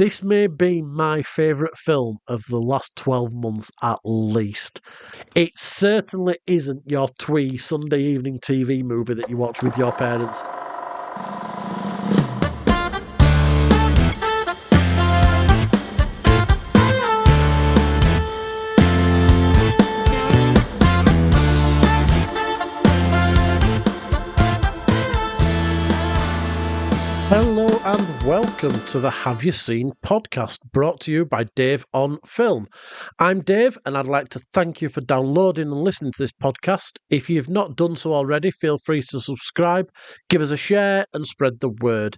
This may be my favourite film of the last 12 months at least. It certainly isn't your twee Sunday evening TV movie that you watch with your parents. Hello and welcome to the Have You Seen podcast, brought to you by Dave on Film. I'm Dave and I'd like to thank you for downloading and listening to this podcast. If you've not done so already, feel free to subscribe, give us a share and spread the word.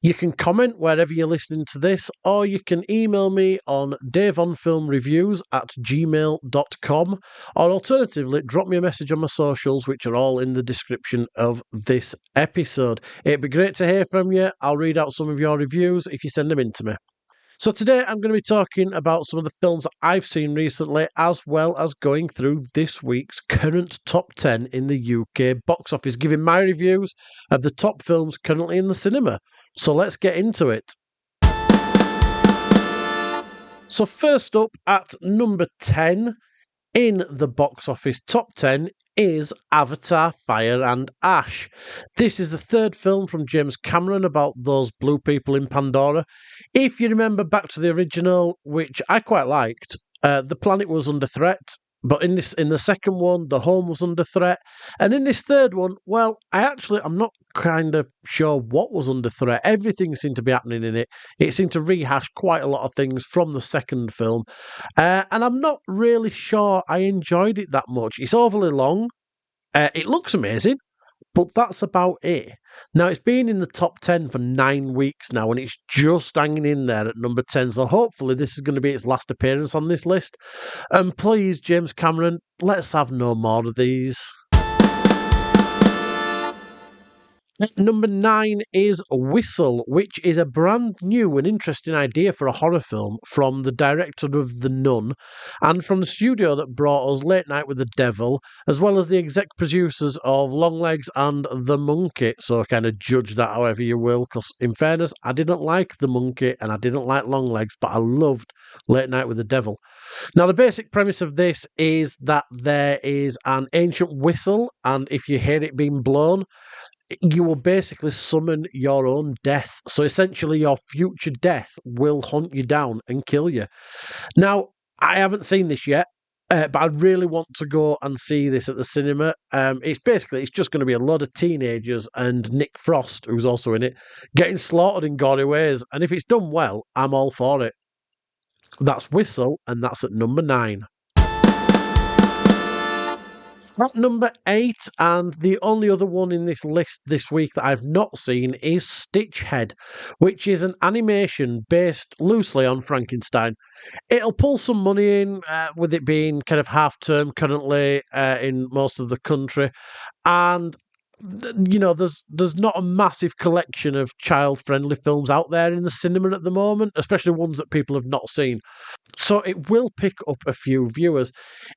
You can comment wherever you're listening to this, or you can email me on daveonfilmreviews@gmail.com, or alternatively, drop me a message on my socials, which are all in the description of this episode. It'd be great to hear from you. I'll read out some of your reviews if you send them in to me. So today I'm going to be talking about some of the films that I've seen recently, as well as going through this week's current top 10 in the UK box office, giving my reviews of the top films currently in the cinema. So let's get into it. So first up at number 10 in the box office top 10 is Avatar Fire and Ash. This is the third film from James Cameron about those blue people in Pandora. If you remember back to the original, which I quite liked, the planet was under threat. But in the second one, the home was under threat. And in this third one, well, I'm not kind of sure what was under threat. Everything seemed to be happening in it. It seemed to rehash quite a lot of things from the second film. And I'm not really sure I enjoyed it that much. It's overly long. It looks amazing, but that's about it. Now, it's been in the top 10 for 9 weeks now, and it's just hanging in there at number 10. So hopefully this is going to be its last appearance on this list. And please, James Cameron, let's have no more of these. Number 9 is Whistle, which is a brand new and interesting idea for a horror film from the director of The Nun and from the studio that brought us Late Night with the Devil, as well as the exec producers of Longlegs and The Monkey. So kind of judge that however you will, because in fairness, I didn't like The Monkey and I didn't like Longlegs, but I loved Late Night with the Devil. Now, the basic premise of this is that there is an ancient whistle, and if you hear it being blown, you will basically summon your own death. So essentially your future death will hunt you down and kill you. Now, I haven't seen this yet, but I really want to go and see this at the cinema. It's just going to be a lot of teenagers and Nick Frost, who's also in it, getting slaughtered in gory ways. And if it's done well, I'm all for it. That's Whistle, and that's at number 9. At number 8, and the only other one in this list this week that I've not seen, is Stitchhead, which is an animation based loosely on Frankenstein. It'll pull some money in, with it being kind of half-term currently in most of the country, and there's not a massive collection of child-friendly films out there in the cinema at the moment, especially ones that people have not seen. So it will pick up a few viewers.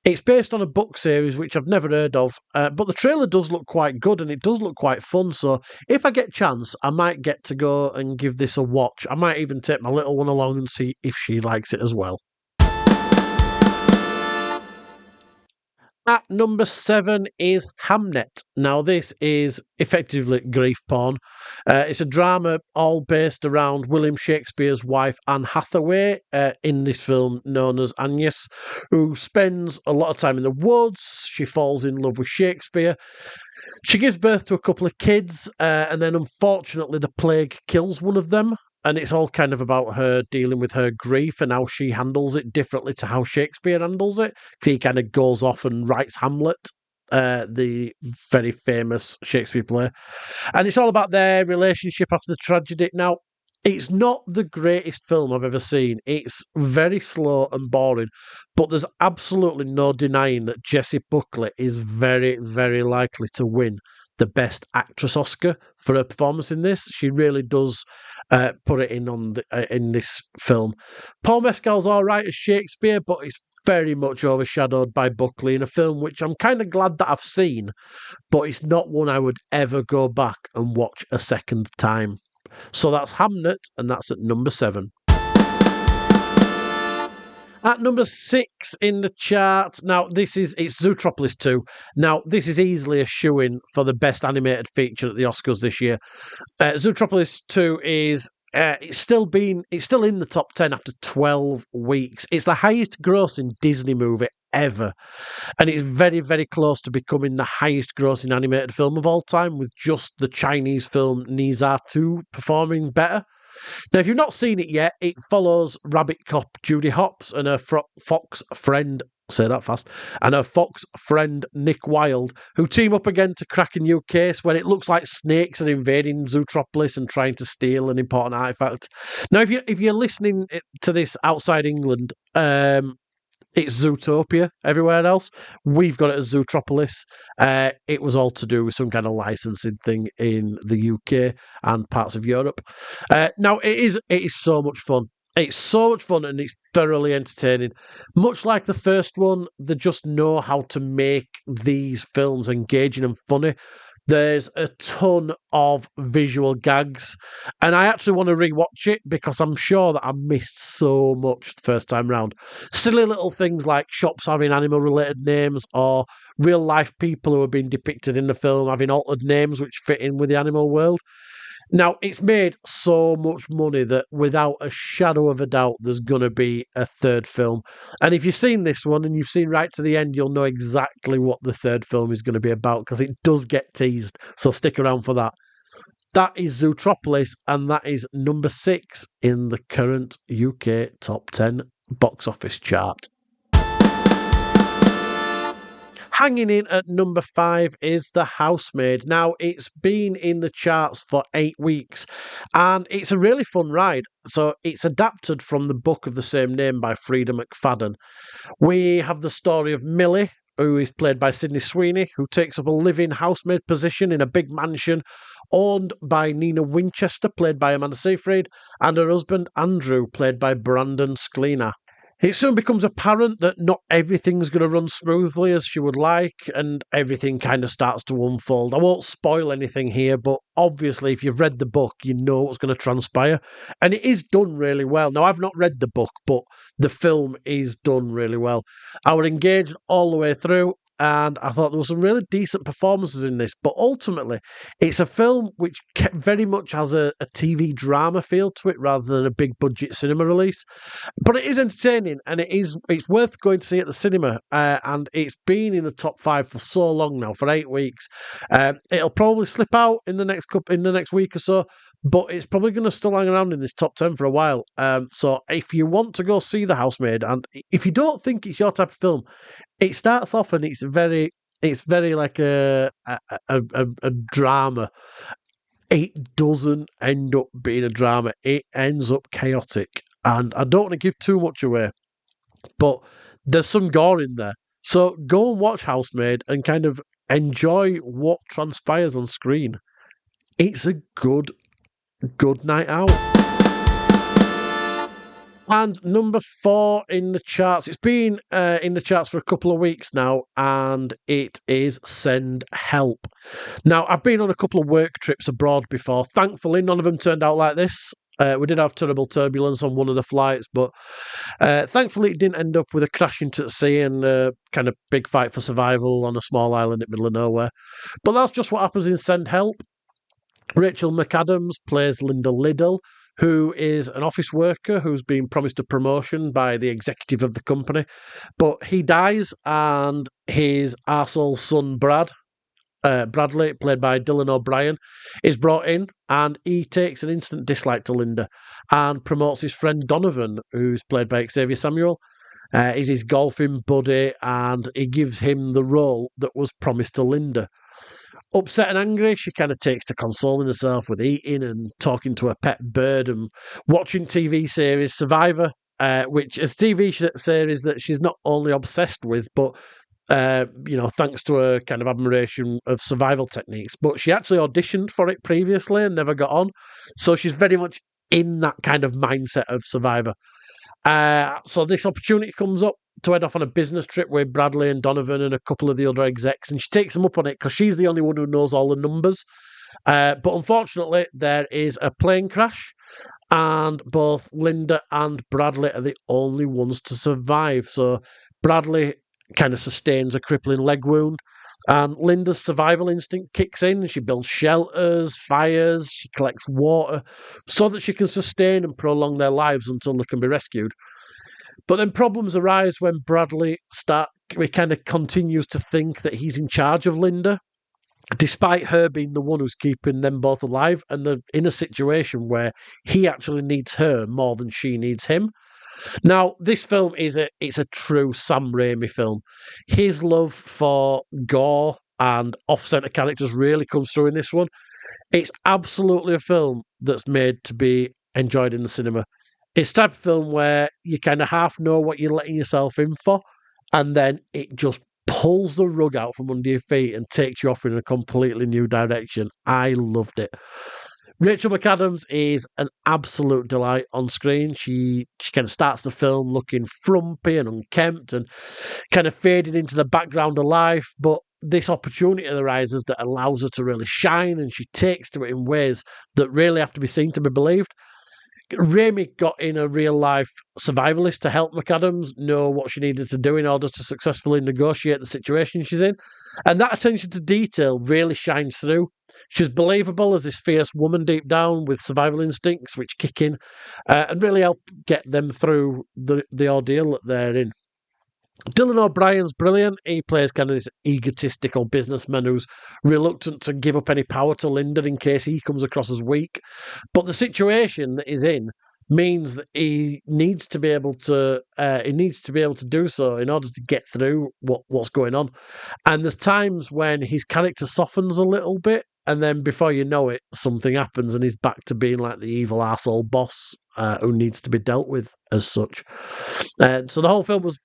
It's based on a book series which I've never heard of, but the trailer does look quite good and it does look quite fun. So if I get a chance, I might get to go and give this a watch. I might even take my little one along and see if she likes it as well. At number 7 is Hamnet. Now, this is effectively grief porn. It's a drama all based around William Shakespeare's wife, Anne Hathaway, in this film known as Agnes, who spends a lot of time in the woods. She falls in love with Shakespeare. She gives birth to a couple of kids, and then unfortunately the plague kills one of them. And it's all kind of about her dealing with her grief and how she handles it differently to how Shakespeare handles it. He kind of goes off and writes Hamlet, the very famous Shakespeare play. And it's all about their relationship after the tragedy. Now, it's not the greatest film I've ever seen. It's very slow and boring. But there's absolutely no denying that Jessie Buckley is very, very likely to win the Best Actress Oscar for her performance in this. She really does put it in this film. Paul Mescal's all right as Shakespeare, but it's very much overshadowed by Buckley in a film which I'm kind of glad that I've seen, but it's not one I would ever go back and watch a second time. So that's Hamnet, and that's at number 7. At number 6 in the chart, now it's Zootropolis 2. Now, this is easily a shoo-in for the best animated feature at the Oscars this year. Zootropolis 2 is it's still in the top 10 after 12 weeks. It's the highest grossing Disney movie ever. And it's very, very close to becoming the highest grossing animated film of all time, with just the Chinese film Nizar 2 performing better. Now, if you've not seen it yet, it follows rabbit cop Judy Hopps and her fox friend, say that fast, and her fox friend Nick Wilde, who team up again to crack a new case when it looks like snakes are invading Zootropolis and trying to steal an important artifact. Now, if you're listening to this outside England, it's Zootopia everywhere else. We've got it as Zootropolis. It was all to do with some kind of licensing thing in the UK and parts of Europe. Now, it is so much fun. It's so much fun and it's thoroughly entertaining. Much like the first one, they just know how to make these films engaging and funny. There's a ton of visual gags, and I actually want to rewatch it because I'm sure that I missed so much the first time round. Silly little things like shops having animal-related names, or real-life people who have been depicted in the film having altered names which fit in with the animal world. Now, it's made so much money that without a shadow of a doubt, there's going to be a third film. And if you've seen this one and you've seen right to the end, you'll know exactly what the third film is going to be about because it does get teased. So stick around for that. That is Zootropolis, and that is number 6 in the current UK top 10 box office chart. Hanging in at number 5 is The Housemaid. Now, it's been in the charts for 8 weeks, and it's a really fun ride. So, it's adapted from the book of the same name by Frida McFadden. We have the story of Millie, who is played by Sydney Sweeney, who takes up a living housemaid position in a big mansion owned by Nina Winchester, played by Amanda Seyfried, and her husband Andrew, played by Brandon Sklena. It soon becomes apparent that not everything's going to run smoothly as she would like, and everything kind of starts to unfold. I won't spoil anything here, but obviously, if you've read the book, you know what's going to transpire. And it is done really well. Now, I've not read the book, but the film is done really well. I was engaged all the way through, and I thought there were some really decent performances in this. But ultimately, it's a film which very much has a TV drama feel to it rather than a big budget cinema release. But it is entertaining, and it's worth going to see at the cinema. And it's been in the top 5 for so long now, for 8 weeks. It'll probably slip out in the next week or so. But it's probably going to still hang around in this top 10 for a while. So if you want to go see The Housemaid, and if you don't think it's your type of film, it starts off and it's very like a drama. It doesn't end up being a drama. It ends up chaotic. And I don't want to give too much away, but there's some gore in there. So go and watch Housemaid and kind of enjoy what transpires on screen. It's a good night out. And number 4 in the charts. It's been in the charts for a couple of weeks now, and it is Send Help. Now, I've been on a couple of work trips abroad before. Thankfully, none of them turned out like this. We did have terrible turbulence on one of the flights, but thankfully it didn't end up with a crash into the sea and a kind of big fight for survival on a small island in the middle of nowhere. But that's just what happens in Send Help. Rachel McAdams plays Linda Liddell, who is an office worker who's been promised a promotion by the executive of the company. But he dies, and his arsehole son Bradley, played by Dylan O'Brien, is brought in, and he takes an instant dislike to Linda and promotes his friend Donovan, who's played by Xavier Samuel. He's his golfing buddy, and he gives him the role that was promised to Linda. Upset and angry, she kind of takes to consoling herself with eating and talking to her pet bird and watching TV series Survivor, which is a TV series that she's not only obsessed with, but thanks to her kind of admiration of survival techniques. But she actually auditioned for it previously and never got on, so she's very much in that kind of mindset of Survivor. So this opportunity comes up to head off on a business trip with Bradley and Donovan and a couple of the other execs, and she takes them up on it because she's the only one who knows all the numbers. But unfortunately, there is a plane crash, and both Linda and Bradley are the only ones to survive. So Bradley kind of sustains a crippling leg wound, and Linda's survival instinct kicks in. She builds shelters, fires, she collects water so that she can sustain and prolong their lives until they can be rescued. But then problems arise when he kind of continues to think that he's in charge of Linda, despite her being the one who's keeping them both alive, and they're in a situation where he actually needs her more than she needs him. Now, this film it's a true Sam Raimi film. His love for gore and off-center characters really comes through in this one. It's absolutely a film that's made to be enjoyed in the cinema. It's the type of film where you kind of half know what you're letting yourself in for, and then it just pulls the rug out from under your feet and takes you off in a completely new direction. I loved it. Rachel McAdams is an absolute delight on screen. She kind of starts the film looking frumpy and unkempt and kind of fading into the background of life, but this opportunity arises that allows her to really shine, and she takes to it in ways that really have to be seen to be believed. Raimi got in a real life survivalist to help McAdams know what she needed to do in order to successfully negotiate the situation she's in. And that attention to detail really shines through. She's believable as this fierce woman deep down with survival instincts which kick in and really help get them through the ordeal that they're in. Dylan O'Brien's brilliant. He plays kind of this egotistical businessman who's reluctant to give up any power to Linda in case he comes across as weak. But the situation that he's in means that he needs to be able to do so in order to get through what's going on. And there's times when his character softens a little bit, and then before you know it, something happens and he's back to being like the evil arsehole boss who needs to be dealt with as such. So the whole film was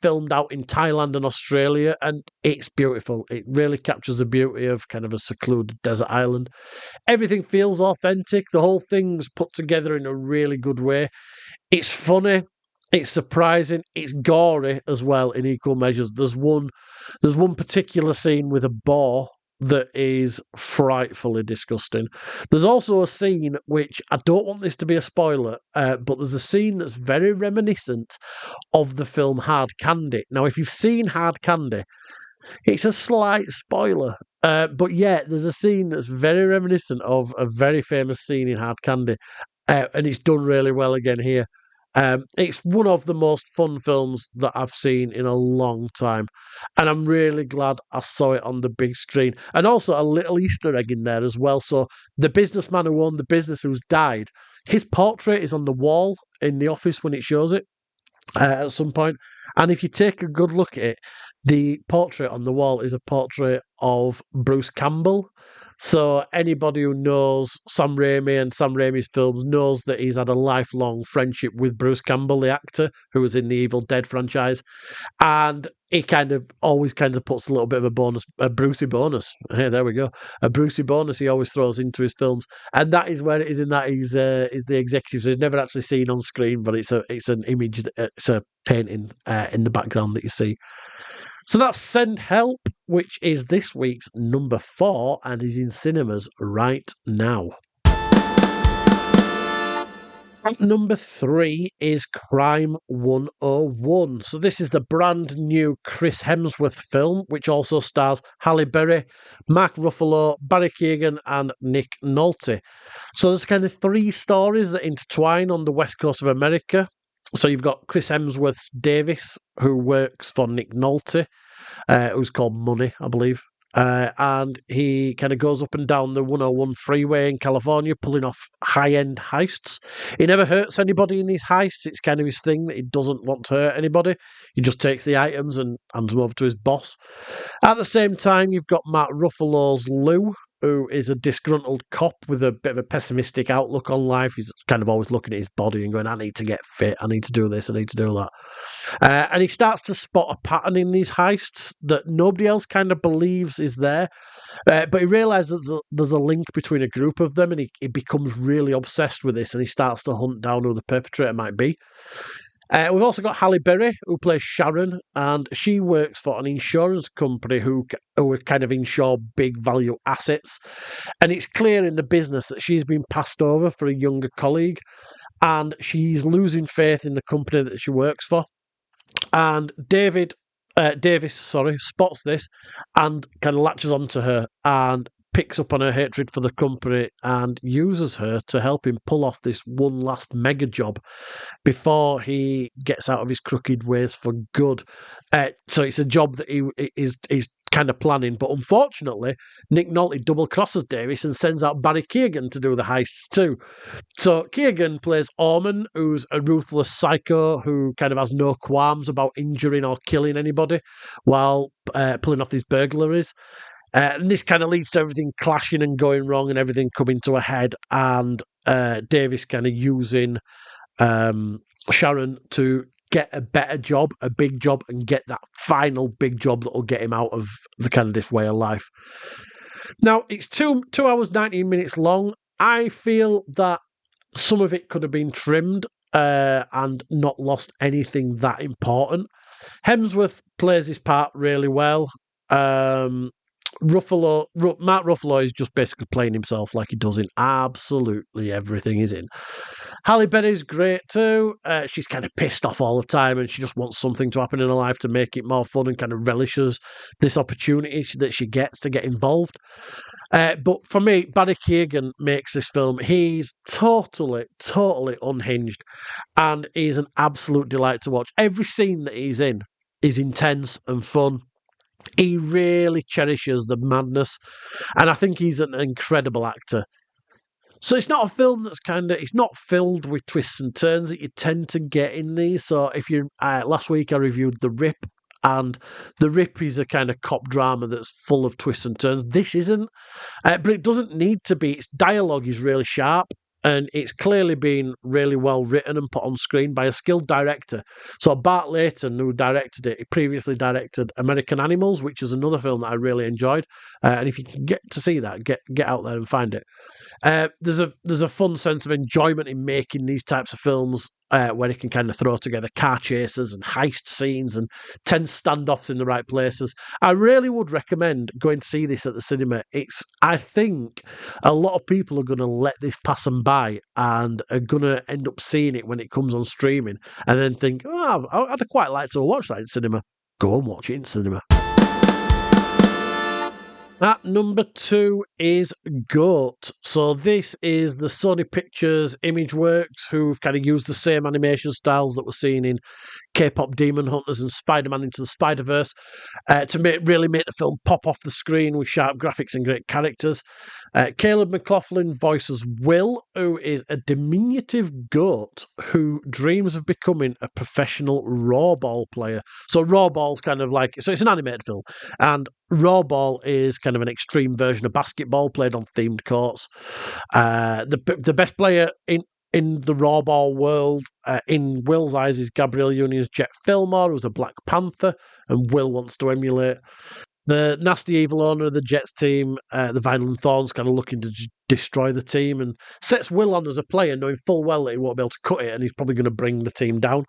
filmed out in Thailand and Australia, and it's beautiful. It really captures the beauty of kind of a secluded desert island. Everything feels authentic. The whole thing's put together in a really good way. It's funny. It's surprising. It's gory as well in equal measures. There's one particular scene with a boar that is frightfully disgusting. There's also a scene which I don't want this to be a spoiler, but there's a scene that's very reminiscent of the film Hard Candy. Now, if you've seen Hard Candy, it's a slight spoiler, but yeah, there's a scene that's very reminiscent of a very famous scene in Hard Candy, and it's done really well again here. It's one of the most fun films that I've seen in a long time, and I'm really glad I saw it on the big screen. And also a little Easter egg in there as well. So the businessman who owned the business who's died, his portrait is on the wall in the office when it shows it at some point. And if you take a good look at it, the portrait on the wall is a portrait of Bruce Campbell. So anybody who knows Sam Raimi and Sam Raimi's films knows that he's had a lifelong friendship with Bruce Campbell, the actor who was in the Evil Dead franchise, and he always puts a little bit of a Brucey bonus. Hey, there we go, a Brucey bonus. He always throws into his films, and that is where it is in that he's the executive. So he's never actually seen on screen, but it's an image, it's a painting in the background that you see. So that's Send Help, which is this week's number 4 and is in cinemas right now. At number 3 is Crime 101. So this is the brand new Chris Hemsworth film, which also stars Halle Berry, Mark Ruffalo, Barry Keoghan and Nick Nolte. So there's kind of 3 stories that intertwine on the west coast of America. So you've got Chris Hemsworth's Davis, who works for Nick Nolte, who's called Money, I believe. And he kind of goes up and down the 101 freeway in California, pulling off high-end heists. He never hurts anybody in these heists. It's kind of his thing that he doesn't want to hurt anybody. He just takes the items and hands them over to his boss. At the same time, you've got Mark Ruffalo's Lou, who is a disgruntled cop with a bit of a pessimistic outlook on life. He's kind of always looking at his body and going, I need to get fit, I need to do this, I need to do that. And he starts to spot a pattern in these heists that nobody else kind of believes is there. But he realizes there's a link between a group of them, and he becomes really obsessed with this, and he starts to hunt down who the perpetrator might be. We've also got Halle Berry, who plays Sharon, and she works for an insurance company who kind of insure big value assets. And it's clear in the business that she's been passed over for a younger colleague, and she's losing faith in the company that she works for. And Davis, spots this and kind of latches onto her and picks up on her hatred for the company and uses her to help him pull off this one last mega job before he gets out of his crooked ways for good. So it's a job that he's kind of planning, but unfortunately, Nick Nolte double crosses Davis and sends out Barry Keoghan to do the heists too. So Keoghan plays Orman, who's a ruthless psycho who kind of has no qualms about injuring or killing anybody while pulling off these burglaries. And this kind of leads to everything clashing and going wrong and everything coming to a head, and Davis kind of using Sharon to get a better job, a big job, and get that final big job that will get him out of the kind of this way of life. Now, it's 2 hours, 19 minutes long. I feel that some of it could have been trimmed and not lost anything that important. Hemsworth plays his part really well. Mark Ruffalo is just basically playing himself like he does in absolutely everything he's in. Halle Berry's great too. She's kind of pissed off all the time and she just wants something to happen in her life to make it more fun and kind of relishes this opportunity that she gets to get involved. But for me, Barry Keoghan makes this film. He's totally unhinged and he's an absolute delight to watch. Every scene that he's in is intense and fun. He really cherishes the madness, and I think he's an incredible actor. So it's not a film that's it's not filled with twists and turns that you tend to get in these. So if you last week I reviewed The Rip, and The Rip is a kind of cop drama that's full of twists and turns. This isn't, but it doesn't need to be. Its dialogue is really sharp. And it's clearly been really well written and put on screen by a skilled director. So Bart Layton, who directed it, he previously directed American Animals, which is another film that I really enjoyed. And if you can get to see that, get out there and find it. There's a fun sense of enjoyment in making these types of films where you can kind of throw together car chases and heist scenes and tense standoffs in the right places. I really would recommend going to see this at the cinema. I think a lot of people are going to let this pass them by and are going to end up seeing it when it comes on streaming and then think, oh, I'd quite like to watch that in cinema. Go and watch it in cinema. At number 2 is Goat. So this is the Sony Pictures Imageworks, who've kind of used the same animation styles that we're seeing in K-pop Demon Hunters and Spider-Man Into the Spider-Verse to really make the film pop off the screen with sharp graphics and great characters. Caleb McLaughlin voices Will, who is a diminutive goat who dreams of becoming a professional rawball player. So rawball's kind of like, so it's an animated film, and rawball is kind of an extreme version of basketball played on themed courts. The best player in the rawball world, in Will's eyes, is Gabrielle Union's Jet Fillmore, who's a Black Panther, and Will wants to emulate. The nasty evil owner of the Jets team, the Violent Thorns, kind of looking to destroy the team and sets Will on as a player, knowing full well that he won't be able to cut it and he's probably going to bring the team down.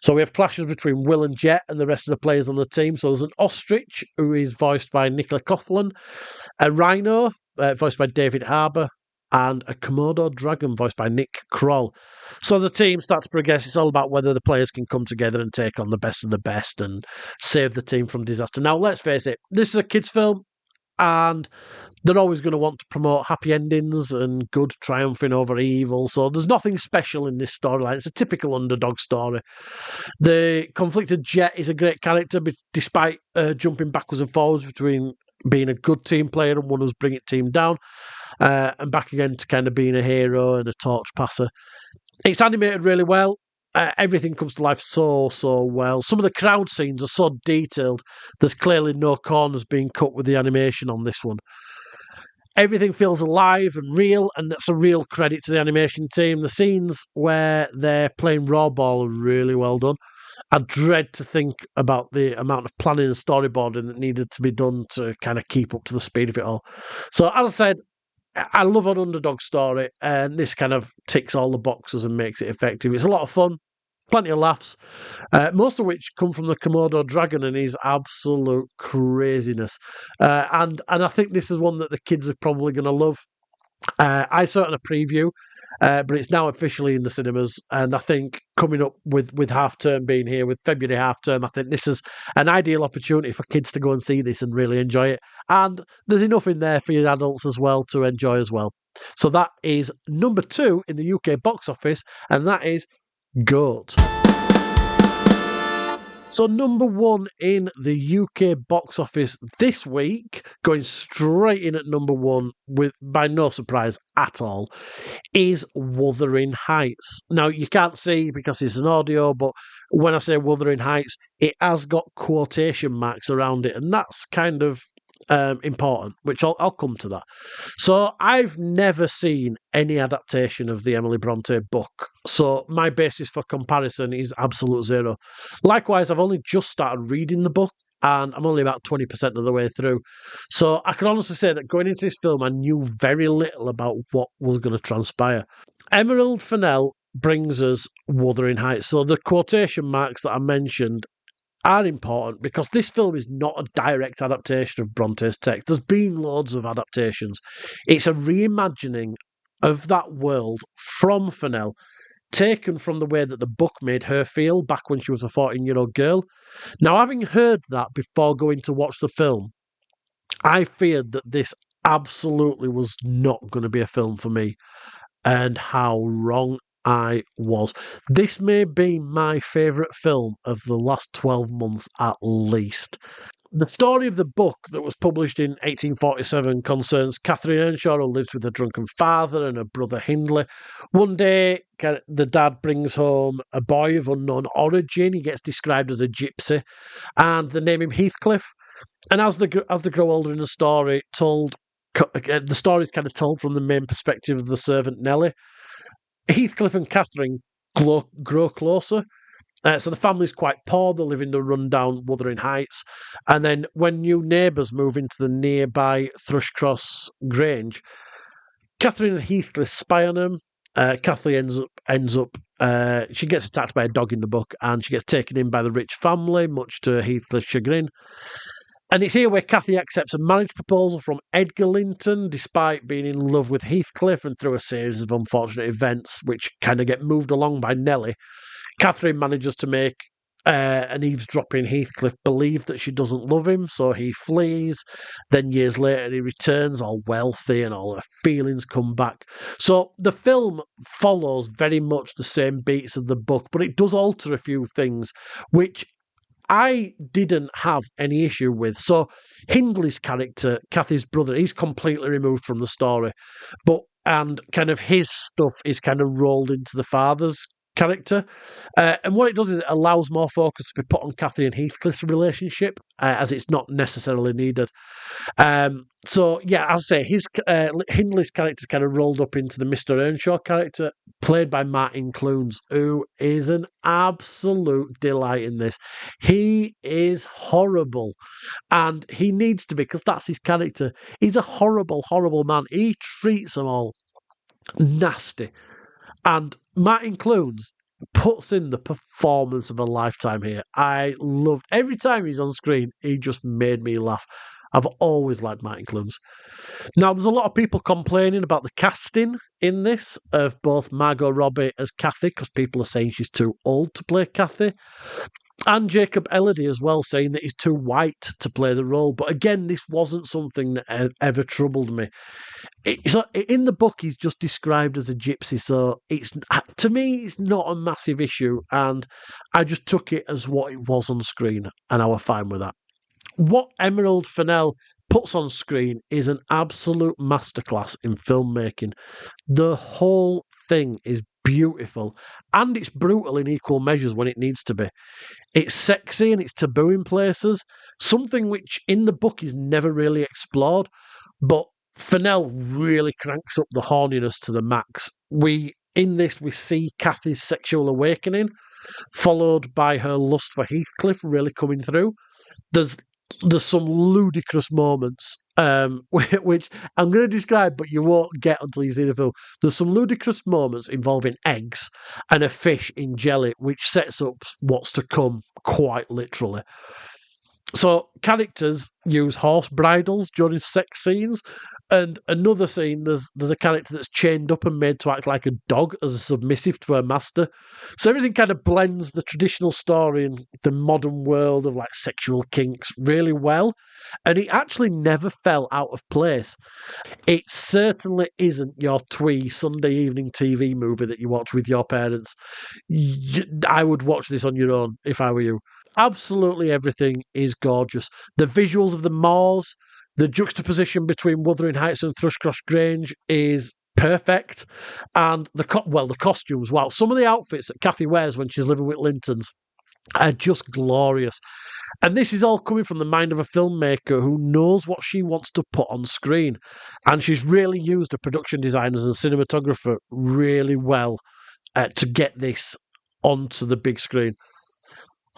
So we have clashes between Will and Jet and the rest of the players on the team. So there's an ostrich, who is voiced by Nicola Coughlan, a rhino, voiced by David Harbour, and a Komodo dragon voiced by Nick Kroll. So the team starts to progress. It's all about whether the players can come together and take on the best of the best and save the team from disaster. Now, let's face it, this is a kids' film, and they're always going to want to promote happy endings and good triumphing over evil. So there's nothing special in this storyline. It's a typical underdog story. The conflicted Jet is a great character, despite jumping backwards and forwards between being a good team player and one who's bringing team down, and back again to kind of being a hero and a torch passer. It's animated really well. Everything comes to life so well. Some of the crowd scenes are so detailed. There's clearly no corners being cut with the animation on this one. Everything feels alive and real, and that's a real credit to the animation team. The scenes where they're playing raw ball are really well done. I dread to think about the amount of planning and storyboarding that needed to be done to kind of keep up to the speed of it all. So, as I said, I love an underdog story, and this kind of ticks all the boxes and makes it effective. It's a lot of fun. Plenty of laughs, most of which come from the Komodo dragon and his absolute craziness. And I think this is one that the kids are probably going to love. I saw it in a preview, but it's now officially in the cinemas. And I think coming up with half term being here, with February half term, I think this is an ideal opportunity for kids to go and see this and really enjoy it. And there's enough in there for your adults as well to enjoy as well. So that is number 2 in the UK box office, and that is Goat. So number 1 in the UK box office this week, going straight in at number 1 with by no surprise at all, is Wuthering Heights. Now you can't see because it's an audio, but when I say Wuthering Heights, it has got quotation marks around it, and that's kind of important, which I'll come to that. So I've never seen any adaptation of the Emily Bronte book, so my basis for comparison is absolute zero. Likewise, I've only just started reading the book, and I'm only about 20% of the way through. So I can honestly say that going into this film, I knew very little about what was going to transpire. Emerald Fennell brings us Wuthering Heights. So the quotation marks that I mentioned are important because this film is not a direct adaptation of Bronte's text. There's been loads of adaptations. It's a reimagining of that world from Fennell, taken from the way that the book made her feel back when she was a 14-year-old girl. Now, having heard that before going to watch the film, I feared that this absolutely was not going to be a film for me, and how wrong I was. This may be my favourite film of the last 12 months at least. The story of the book that was published in 1847 concerns Catherine Earnshaw, who lives with her drunken father and her brother Hindley. One day, the dad brings home a boy of unknown origin. He gets described as a gypsy, and they name him Heathcliff. And as they grow older in the story, the story is kind of told from the main perspective of the servant Nellie. Heathcliff and Catherine grow closer. So the family's quite poor. They live in the rundown Wuthering Heights. And then when new neighbours move into the nearby Thrushcross Grange, Catherine and Heathcliff spy on them. Catherine ends up she gets attacked by a dog in the book, and she gets taken in by the rich family, much to Heathcliff's chagrin. And it's here where Cathy accepts a marriage proposal from Edgar Linton, despite being in love with Heathcliff, and through a series of unfortunate events, which kind of get moved along by Nellie, Catherine manages to make an eavesdropping Heathcliff believe that she doesn't love him, so he flees. Then years later, he returns all wealthy, and all her feelings come back. So the film follows very much the same beats of the book, but it does alter a few things, which I didn't have any issue with. So Hindley's character, Cathy's brother, he's completely removed from the story, and kind of his stuff is kind of rolled into the father's character. And what it does is it allows more focus to be put on Cathy and Heathcliff's relationship, as it's not necessarily needed. So yeah, as I say, Hindley's character is kind of rolled up into the Mr. Earnshaw character, played by Martin Clunes, who is an absolute delight in this. He is horrible, and he needs to be, because that's his character. He's a horrible, horrible man. He treats them all nasty. And Martin Clunes puts in the performance of a lifetime here. I loved every time he's on screen. He just made me laugh. I've always liked Martin Clunes. Now, there's a lot of people complaining about the casting in this of both Margot Robbie as Cathy, because people are saying she's too old to play Cathy, and Jacob Elordi as well, saying that he's too white to play the role. But again, this wasn't something that ever troubled me. So in the book, he's just described as a gypsy, so to me, it's not a massive issue, and I just took it as what it was on screen, and I was fine with that. What Emerald Fennell puts on screen is an absolute masterclass in filmmaking. The whole thing is beautiful, and it's brutal in equal measures when it needs to be. It's sexy and it's taboo in places, something which in the book is never really explored, but Fennell really cranks up the horniness to the max. In this, we see Cathy's sexual awakening, followed by her lust for Heathcliff really coming through. There's some ludicrous moments which I'm going to describe, but you won't get until you see the film. There's some ludicrous moments involving eggs and a fish in jelly, which sets up what's to come quite literally. So characters use horse bridles during sex scenes, and another scene there's a character that's chained up and made to act like a dog as a submissive to her master. So everything kind of blends the traditional story and the modern world of like sexual kinks really well, and it actually never fell out of place. It certainly isn't your twee Sunday evening TV movie that you watch with your parents. I would watch this on your own if I were you. Absolutely everything is gorgeous. The visuals of the moors, the juxtaposition between Wuthering Heights and Thrushcross Grange is perfect, and the costumes. Wow, some of the outfits that Kathy wears when she's living with Lintons are just glorious. And this is all coming from the mind of a filmmaker who knows what she wants to put on screen, and she's really used the production designers and cinematographer really well to get this onto the big screen.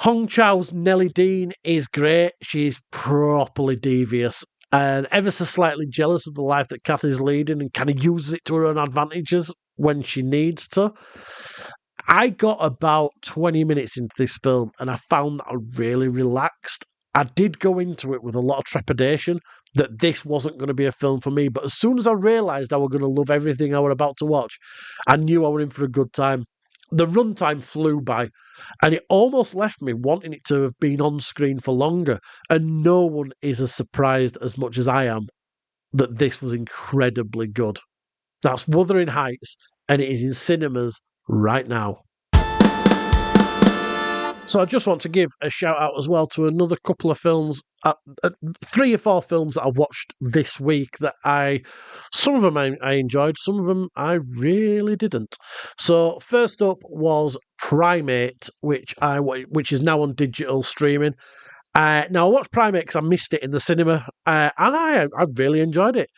Hong Chau's Nellie Dean is great. She's properly devious and ever so slightly jealous of the life that Kathy's leading and kind of uses it to her own advantages when she needs to. I got about 20 minutes into this film and I found that I really relaxed. I did go into it with a lot of trepidation that this wasn't going to be a film for me, but as soon as I realised I was going to love everything I were about to watch, I knew I were in for a good time. The runtime flew by, and it almost left me wanting it to have been on screen for longer, and no one is as surprised as much as I am that this was incredibly good. That's Wuthering Heights, and it is in cinemas right now. So I just want to give a shout out as well to another couple of films, 3 or 4 films that I watched this week that some of them I enjoyed, some of them I really didn't. So first up was Primate, which is now on digital streaming. Now I watched Primate because I missed it in the cinema, and I really enjoyed it.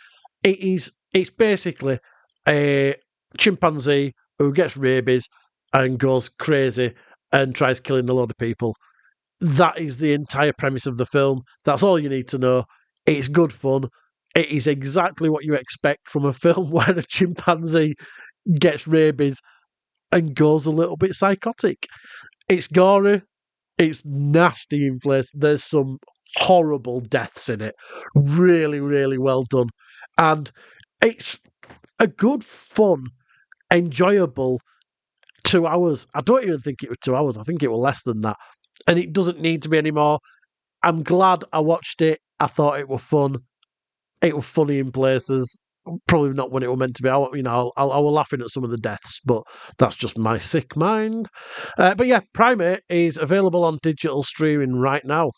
It's basically a chimpanzee who gets rabies and goes crazy and tries killing a lot of people. That is the entire premise of the film. That's all you need to know. It's good fun. It is exactly what you expect from a film where a chimpanzee gets rabies and goes a little bit psychotic. It's gory. It's nasty in place. There's some horrible deaths in it. Really, really well done. And it's a good, fun, enjoyable 2 hours. I don't even think it was 2 hours. I think it was less than that. And it doesn't need to be anymore. I'm glad I watched it. I thought it was fun. It was funny in places. Probably not when it was meant to be. I was laughing at some of the deaths, but that's just my sick mind. But yeah, Primate is available on digital streaming right now.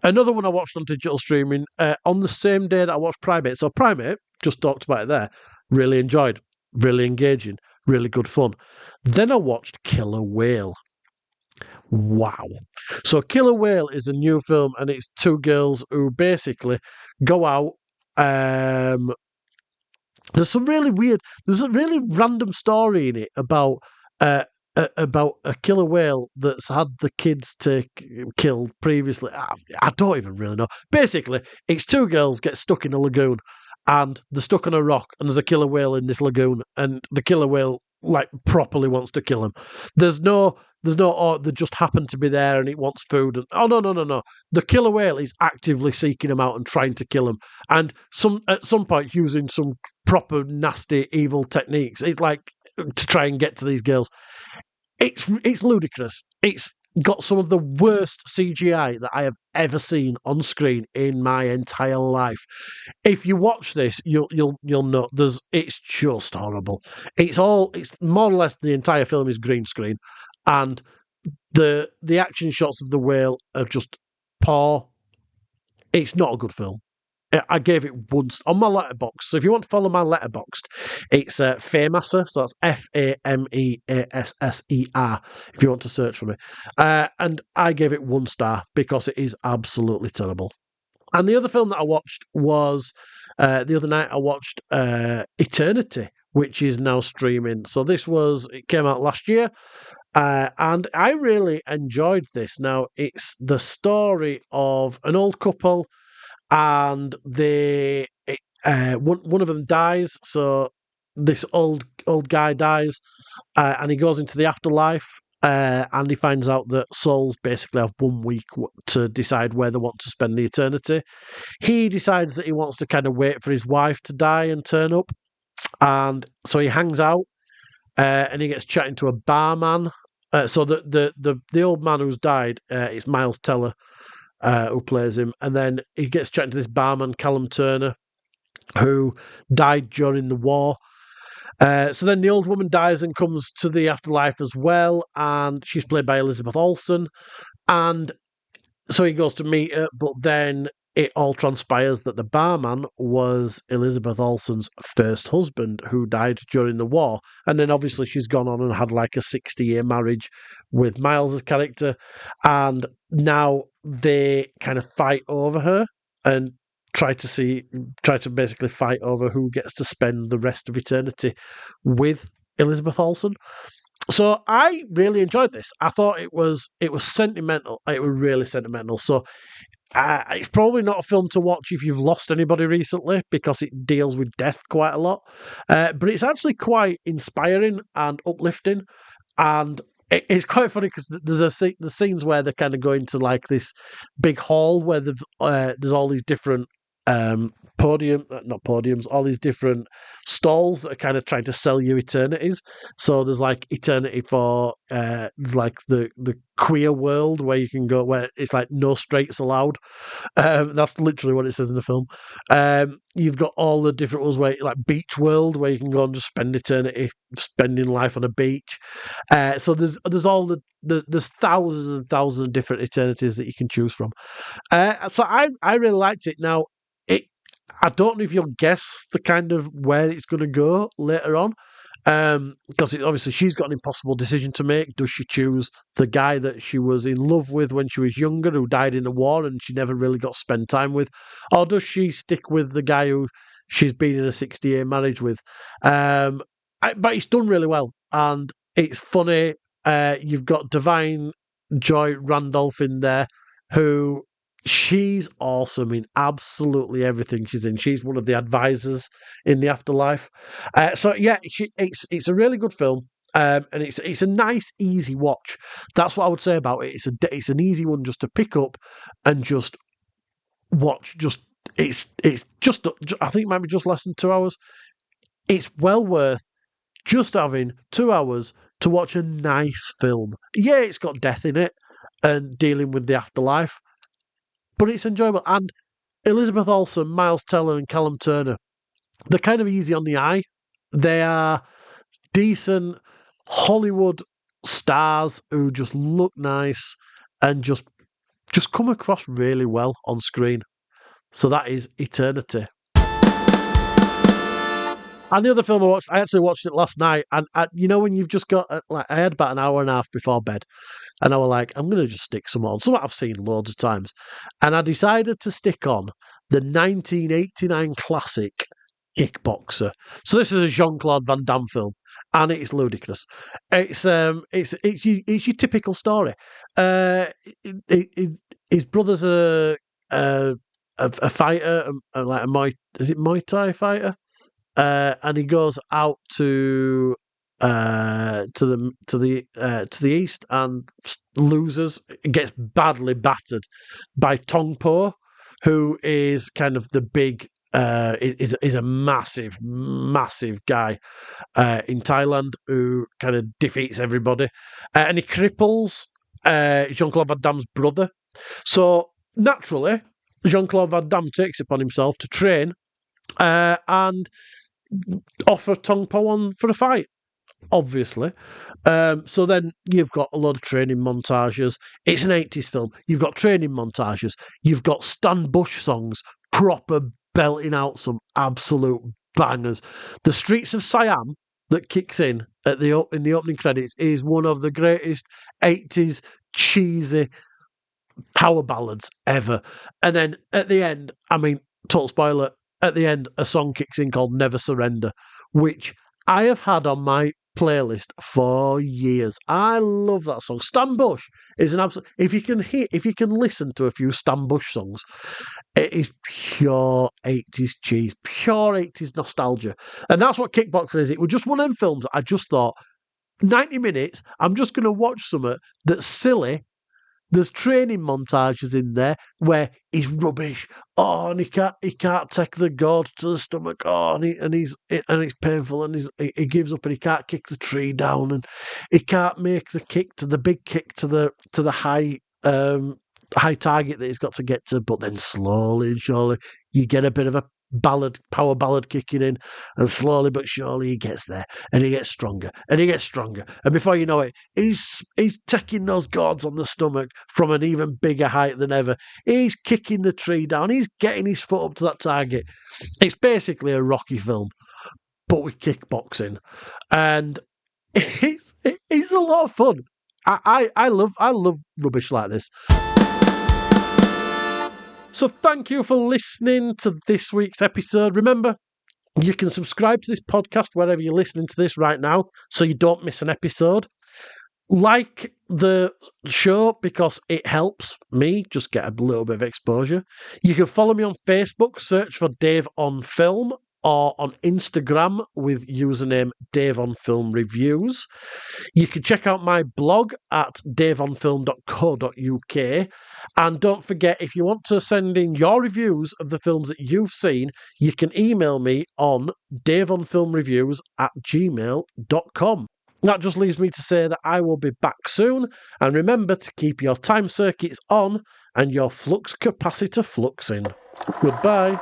Another one I watched on digital streaming on the same day that I watched Primate. So Primate, just talked about it there, really enjoyed, really engaging, really good fun. Then I watched Killer Whale. Wow. So Killer Whale is a new film, and it's 2 girls who basically go out. There's a really random story in it about a killer whale that's had the kids killed previously. I don't even really know. Basically, it's 2 girls get stuck in a lagoon, and they're stuck on a rock, and there's a killer whale in this lagoon, and the killer whale like properly wants to kill them. There's no oh, they just happen to be there and it wants food. And no. The killer whale is actively seeking them out and trying to kill them. And at some point using some proper nasty evil techniques. It's like to try and get to these girls. It's ludicrous. It's got some of the worst CGI that I have ever seen on screen in my entire life. If you watch this, you'll know it's just horrible. It's more or less the entire film is green screen, and the action shots of the whale are just poor. It's not a good film. I gave it once on my letterbox. So if you want to follow my letterboxd, it's Fameasser. So that's Fameasser. If you want to search for me, and I gave it 1 star because it is absolutely terrible. And the other film that I watched was the other night. I watched Eternity, which is now streaming. So it came out last year. And I really enjoyed this. Now, it's the story of an old couple, and one of them dies. So this old guy dies, and he goes into the afterlife. And he finds out that souls basically have 1 week to decide where they want to spend the eternity. He decides that he wants to kind of wait for his wife to die and turn up, and so he hangs out, and he gets chatting to a barman. So the old man who's died is Miles Teller, who plays him, and then he gets chatting to this barman, Callum Turner, who died during the war. So then the old woman dies and comes to the afterlife as well, and she's played by Elizabeth Olsen. And so he goes to meet her, but then it all transpires that the barman was Elizabeth Olsen's first husband who died during the war. And then obviously she's gone on and had like a 60-year marriage with Miles's character. And now they kind of fight over her and try to basically fight over who gets to spend the rest of eternity with Elizabeth Olsen. So I really enjoyed this. I thought it was sentimental. It was really sentimental. So it's probably not a film to watch if you've lost anybody recently, because it deals with death quite a lot. But it's actually quite inspiring and uplifting, and it's quite funny because the scenes where they're kind of going to like this big hall where there's all these different not podiums, all these different stalls that are kind of trying to sell you eternities. So there's like eternity for there's like the queer world where you can go, where it's like no straights allowed. That's literally what it says in the film. You've got all the different ones where like beach world, where you can go and just spend eternity spending life on a beach. So there's there's thousands and thousands of different eternities that you can choose from. So I really liked it. Now I don't know if you'll guess the kind of where it's going to go later on, because obviously she's got an impossible decision to make. Does she choose the guy that she was in love with when she was younger, who died in the war and she never really got to spend time with, or does she stick with the guy who she's been in a 60-year marriage with? But it's done really well, and it's funny. You've got Divine Joy Randolph in there, who she's awesome in absolutely everything she's in. She's one of the advisors in the afterlife. So yeah, it's a really good film, and it's a nice, easy watch. That's what I would say about it. It's an easy one just to pick up and just watch. It's just, I think it might be just less than 2 hours. It's well worth just having 2 hours to watch a nice film. Yeah, it's got death in it and dealing with the afterlife, but it's enjoyable. And Elizabeth Olsen, Miles Teller, and Callum Turner, they're kind of easy on the eye. They are decent Hollywood stars who just look nice and just come across really well on screen. So that is Eternity. And the other film I actually watched it last night, and you know when you've just got I had about an hour and a half before bed, and I was like, I'm going to just stick some on, something I've seen loads of times, and I decided to stick on the 1989 classic Kickboxer. So this is a Jean-Claude Van Damme film, and it's ludicrous. It's your typical story. His brother's a fighter, like is it Muay Thai fighter? And he goes out to the east and loses, gets badly battered by Tong Po, who is kind of the big is a massive guy in Thailand who kind of defeats everybody, and he cripples Jean-Claude Van Damme's brother. So naturally, Jean-Claude Van Damme takes it upon himself to train and offer Tong Po on for a fight, obviously. So then you've got a lot of training montages. It's an 80s film. You've got training montages. You've got Stan Bush songs, proper belting out some absolute bangers. The Streets of Siam that kicks in the opening credits is one of the greatest 80s cheesy power ballads ever. And then at the end, I mean, total spoiler, at the end, a song kicks in called Never Surrender, which I have had on my playlist for years. I love that song. Stan Bush is an absolute. If you can listen to a few Stan Bush songs, It is pure 80s cheese, pure 80s nostalgia. And that's what Kickboxer is. It was just one of them films I just thought, 90 minutes, I'm just going to watch something that's silly. There's training montages in there where he's rubbish. Oh, and he can't take the gourd to the stomach. Oh, and it's painful, and he gives up, and he can't kick the tree down, and he can't make the big kick to the high target that he's got to get to. But then slowly and surely you get a bit of a power ballad kicking in, and slowly but surely he gets there, and he gets stronger, and he gets stronger, and before you know it, he's taking those gourds on the stomach from an even bigger height than ever. He's kicking the tree down. He's getting his foot up to that target. It's basically a Rocky film, but with kickboxing, and it's a lot of fun. I love rubbish like this. So thank you for listening to this week's episode. Remember, you can subscribe to this podcast wherever you're listening to this right now so you don't miss an episode. Like the show because it helps me just get a little bit of exposure. You can follow me on Facebook, search for Dave on Film, or on Instagram with username Dave on Film Reviews. You can check out my blog at daveonfilm.co.uk. And don't forget, if you want to send in your reviews of the films that you've seen, you can email me on daveonfilmreviews@gmail.com. That just leaves me to say that I will be back soon. And remember to keep your time circuits on and your flux capacitor fluxing. Goodbye.